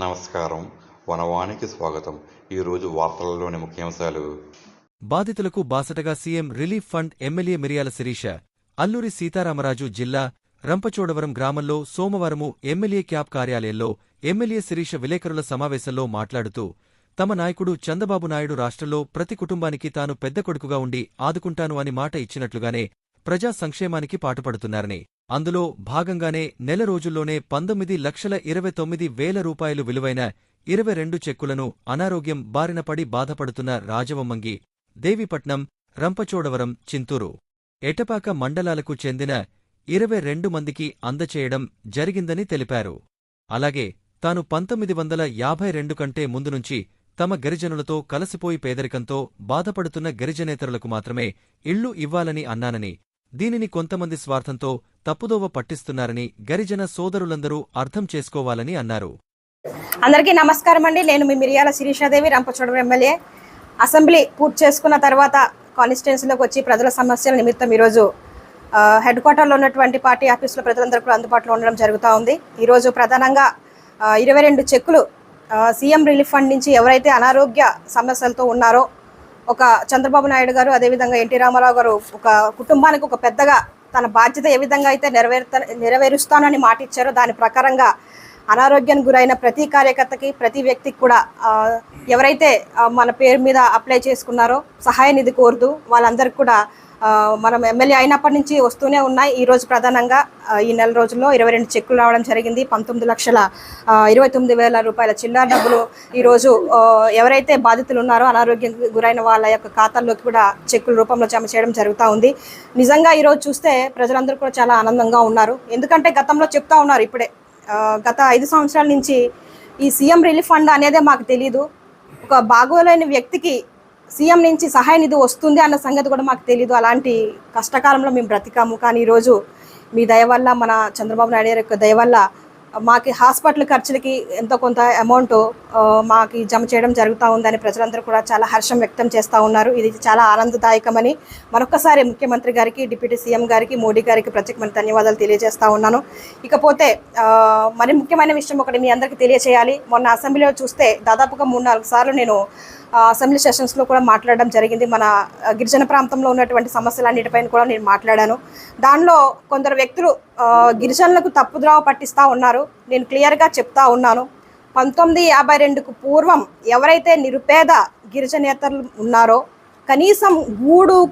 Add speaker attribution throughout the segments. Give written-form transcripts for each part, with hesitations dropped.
Speaker 1: నమస్కారం. వనవానికి స్వాగతం. ఈరోజు వార్తలలోని ముఖ్యాంశాలు.
Speaker 2: బాధితులకు బాసటగా సీఎం రిలీఫ్ ఫండ్ ఎమ్మెల్యే మిరియాల శిరీష. అల్లూరి సీతారామరాజు జిల్లా రంపచోడవరం గ్రామంలో సోమవారము ఎమ్మెల్యే క్యాబ్ కార్యాలయంలో ఎమ్మెల్యే శిరీష విలేకరుల సమావేశంలో మాట్లాడుతూ తమ నాయకుడు చంద్రబాబు నాయుడు రాష్ట్రంలో ప్రతి కుటుంబానికి తాను పెద్ద కొడుకుగా ఉండి ఆదుకుంటాను అని మాట ఇచ్చినట్లుగానే ప్రజా సంక్షేమానికి పాటుపడుతున్నారని, అందులో భాగంగానే నెల రోజుల్లోనే 19,29,000 రూపాయలు విలువైన 22 చెక్కులను అనారోగ్యం బారినపడి బాధపడుతున్న రాజవొమ్మంగి, దేవీపట్నం, రంపచోడవరం, చింతూరు, ఎటపాక మండలాలకు చెందిన 22 మందికి అందచేయడం జరిగిందని తెలిపారు. అలాగే తాను 1952 కంటే ముందు నుంచి తమ గిరిజనులతో కలసిపోయి పేదరికంతో బాధపడుతున్న గిరిజనేతరులకు మాత్రమే ఇళ్లు ఇవ్వాలని అన్నానని, దీనిని కొంతమంది స్వార్థంతో తప్పుదోవ పట్టిస్తున్నారని గిరిజన సోదరులందరూ అర్థం చేసుకోవాలని అన్నారు.
Speaker 3: అందరికీ నమస్కారం అండి. నేను మీ మిరియాల శిరీషాదేవి, రంపచోడవరం ఎమ్మెల్యే. అసెంబ్లీ పూర్తి చేసుకున్న తర్వాత కాన్స్టిట్యున్సీలోకి వచ్చి ప్రజల సమస్యల నిమిత్తం ఈరోజు హెడ్ క్వార్టర్లో ఉన్నటువంటి పార్టీ ఆఫీసులో ప్రజలందరూ కూడా అందుబాటులో ఉండడం జరుగుతూ ఉంది. ఈరోజు ప్రధానంగా 22 చెక్కులు సీఎం రిలీఫ్ ఫండ్ నుంచి ఎవరైతే అనారోగ్య సమస్యలతో ఉన్నారో, ఒక చంద్రబాబు నాయుడు గారు, అదేవిధంగా ఎన్టీ రామారావు గారు ఒక కుటుంబానికి ఒక పెద్దగా తన బాధ్యత ఏ విధంగా అయితే నెరవేరుస్తానని మాట ఇచ్చారో దాని ప్రకారంగా అనారోగ్యానికి గురైన ప్రతి కార్యకర్తకి, ప్రతి వ్యక్తికి కూడా ఎవరైతే మన పేరు మీద అప్లై చేసుకున్నారో సహాయ నిధి కోరుతూ వాళ్ళందరికీ కూడా మనం ఎమ్మెల్యే అయినప్పటి నుంచి వస్తూనే ఉన్నాయి. ఈరోజు ప్రధానంగా ఈ నెల రోజుల్లో 22 చెక్కులు రావడం జరిగింది. 19,29,000 రూపాయల చిల్లర డబ్బులు ఈరోజు ఎవరైతే బాధితులు ఉన్నారో అనారోగ్యం గురైన వాళ్ళ యొక్క ఖాతాల్లోకి కూడా చెక్కుల రూపంలో జమ చేయడం జరుగుతూ ఉంది. నిజంగా ఈరోజు చూస్తే ప్రజలందరూ కూడా చాలా ఆనందంగా ఉన్నారు. ఎందుకంటే గతంలో చెప్తా ఉన్నారు, ఇప్పుడే గత 5 సంవత్సరాల నుంచి ఈ సీఎం రిలీఫ్ ఫండ్ అనేదే మాకు తెలీదు, ఒక బాగోలేని వ్యక్తికి సీఎం నుంచి సహాయ నిధి వస్తుంది అన్న సంగతి కూడా మాకు తెలీదు. అలాంటి కష్టకాలంలో మేము బ్రతికాము. కానీ ఈరోజు మీ దయ వల్ల, మన చంద్రబాబు నాయుడు గారి యొక్క దయ వల్ల మాకు హాస్పిటల్ ఖర్చులకి ఎంతో కొంత అమౌంట్ మాకు జమ చేయడం జరుగుతూ ఉందని ప్రజలందరూ కూడా చాలా హర్షం వ్యక్తం చేస్తూ ఉన్నారు. ఇది చాలా ఆనందదాయకమని మరొకసారి ముఖ్యమంత్రి గారికి, డిప్యూటీ సీఎం గారికి, మోడీ గారికి ప్రత్యేకమైన ధన్యవాదాలు తెలియజేస్తూ ఉన్నాను. ఇకపోతే మరి ముఖ్యమైన విషయం ఒకటి మీ అందరికీ తెలియచేయాలి. మొన్న అసెంబ్లీలో చూస్తే దాదాపుగా 3-4 సార్లు నేను అసెంబ్లీ సెషన్స్లో కూడా మాట్లాడడం జరిగింది. మన గిరిజన ప్రాంతంలో ఉన్నటువంటి సమస్యలన్నిటిపైన కూడా నేను మాట్లాడాను. దానిలో కొందరు వ్యక్తులు గిరిజనులకు తప్పుద్రోవ పట్టిస్తూ ఉన్నారు. నేను క్లియర్గా చెప్తా ఉన్నాను, 1952కు పూర్వం ఎవరైతే నిరుపేద గిరిజనేతలు ఉన్నారో, కనీసం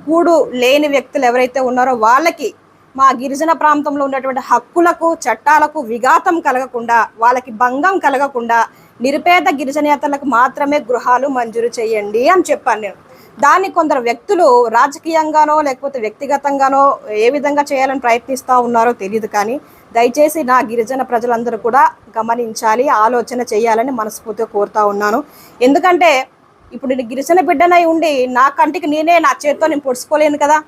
Speaker 3: కూడు లేని వ్యక్తులు ఎవరైతే ఉన్నారో వాళ్ళకి మా గిరిజన ప్రాంతంలో ఉన్నటువంటి హక్కులకు, చట్టాలకు విఘాతం కలగకుండా, వాళ్ళకి భంగం కలగకుండా నిరుపేద గిరిజనేతలకు మాత్రమే గృహాలు మంజూరు చేయండి అని చెప్పాను నేను. దాన్ని కొందరు వ్యక్తులు రాజకీయంగానో లేకపోతే వ్యక్తిగతంగానో ఏ విధంగా చేయాలని ప్రయత్నిస్తూ ఉన్నారో తెలియదు. కానీ దయచేసి నా గిరిజన ప్రజలందరూ కూడా గమనించాలి, ఆలోచన చేయాలని మనస్ఫూర్తిగా కోరుతా ఉన్నాను. ఎందుకంటే ఇప్పుడు నేను గిరిజన బిడ్డనై ఉండి నా కంటికి నేనే నా చేతితో నేను పొడుచుకోలేను కదా.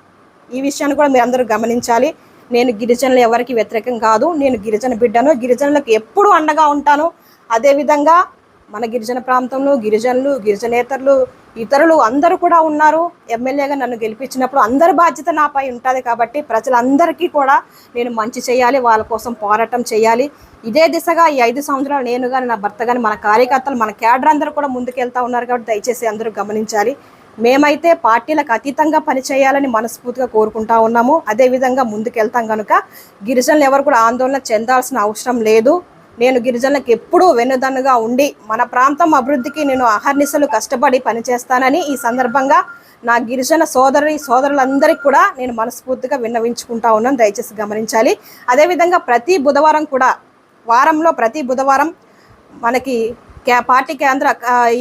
Speaker 3: ఈ విషయాన్ని కూడా మీరు అందరూ గమనించాలి. నేను గిరిజనులు ఎవరికి వ్యతిరేకం కాదు. నేను గిరిజన బిడ్డను, గిరిజనులకు ఎప్పుడూ అండగా ఉంటాను. అదేవిధంగా మన గిరిజన ప్రాంతంలో గిరిజనులు, గిరిజనేతరులు, ఇతరులు అందరూ కూడా ఉన్నారు. ఎమ్మెల్యేగా నన్ను గెలిపించినప్పుడు అందరి బాధ్యత నాపై ఉంటుంది. కాబట్టి ప్రజలందరికీ కూడా నేను మంచి చేయాలి, వాళ్ళ కోసం పోరాటం చేయాలి. ఇదే దిశగా ఈ 5 సంవత్సరాలు నేను కానీ, నా భర్త కానీ, మన కార్యకర్తలు, మన క్యాడర్ అందరూ కూడా ముందుకెళ్తా ఉన్నారు. కాబట్టి దయచేసి అందరూ గమనించాలి. మేమైతే పార్టీలకు అతీతంగా పనిచేయాలని మనస్ఫూర్తిగా కోరుకుంటా ఉన్నాము. అదేవిధంగా ముందుకెళ్తాం కనుక గిరిజనులు ఎవరు కూడా ఆందోళన చెందాల్సిన అవసరం లేదు. నేను గిరిజనులకు ఎప్పుడూ వెన్నుదన్నుగా ఉండి మన ప్రాంతం అభివృద్ధికి నేను అహర్నిశలు కష్టపడి పనిచేస్తానని ఈ సందర్భంగా నా గిరిజన సోదరులందరికీ కూడా నేను మనస్ఫూర్తిగా విన్నవించుకుంటా ఉన్నాను. దయచేసి గమనించాలి. అదేవిధంగా ప్రతి బుధవారం కూడా, వారంలో ప్రతి బుధవారం మనకి పార్టీ కేంద్ర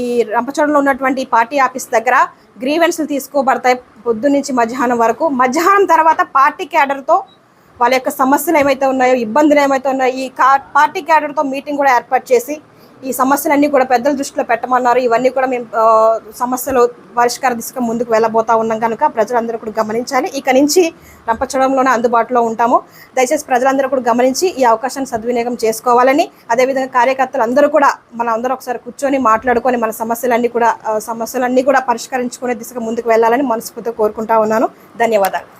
Speaker 3: ఈ రంపచోడలో ఉన్నటువంటి పార్టీ ఆఫీస్ దగ్గర గ్రీవెన్స్లు తీసుకోబడతాయి పొద్దున్నుంచి మధ్యాహ్నం వరకు. మధ్యాహ్నం తర్వాత పార్టీ క్యాడర్తో వాళ్ళ యొక్క సమస్యలు ఏమైతే ఉన్నాయో, ఇబ్బందులు ఏమైతే ఉన్నాయో, ఈ పార్టీ క్యాడర్తో మీటింగ్ కూడా ఏర్పాటు చేసి ఈ సమస్యలన్నీ కూడా పెద్దల దృష్టిలో పెట్టమన్నారు. ఇవన్నీ కూడా మేము సమస్యలు పరిష్కార దిశగా ముందుకు వెళ్ళబోతా ఉన్నాం కనుక ప్రజలందరూ కూడా గమనించాలి. ఇక నుంచి రంపచోడవరంలోనే అందుబాటులో ఉంటాము. దయచేసి ప్రజలందరూ కూడా గమనించి ఈ అవకాశాన్ని సద్వినియోగం చేసుకోవాలని, అదేవిధంగా కార్యకర్తలు అందరూ కూడా మన అందరూ ఒకసారి కూర్చొని మాట్లాడుకొని మన సమస్యలన్నీ కూడా పరిష్కరించుకునే దిశగా ముందుకు వెళ్ళాలని మనస్ఫూర్తిగా కోరుకుంటా ఉన్నాను. ధన్యవాదాలు.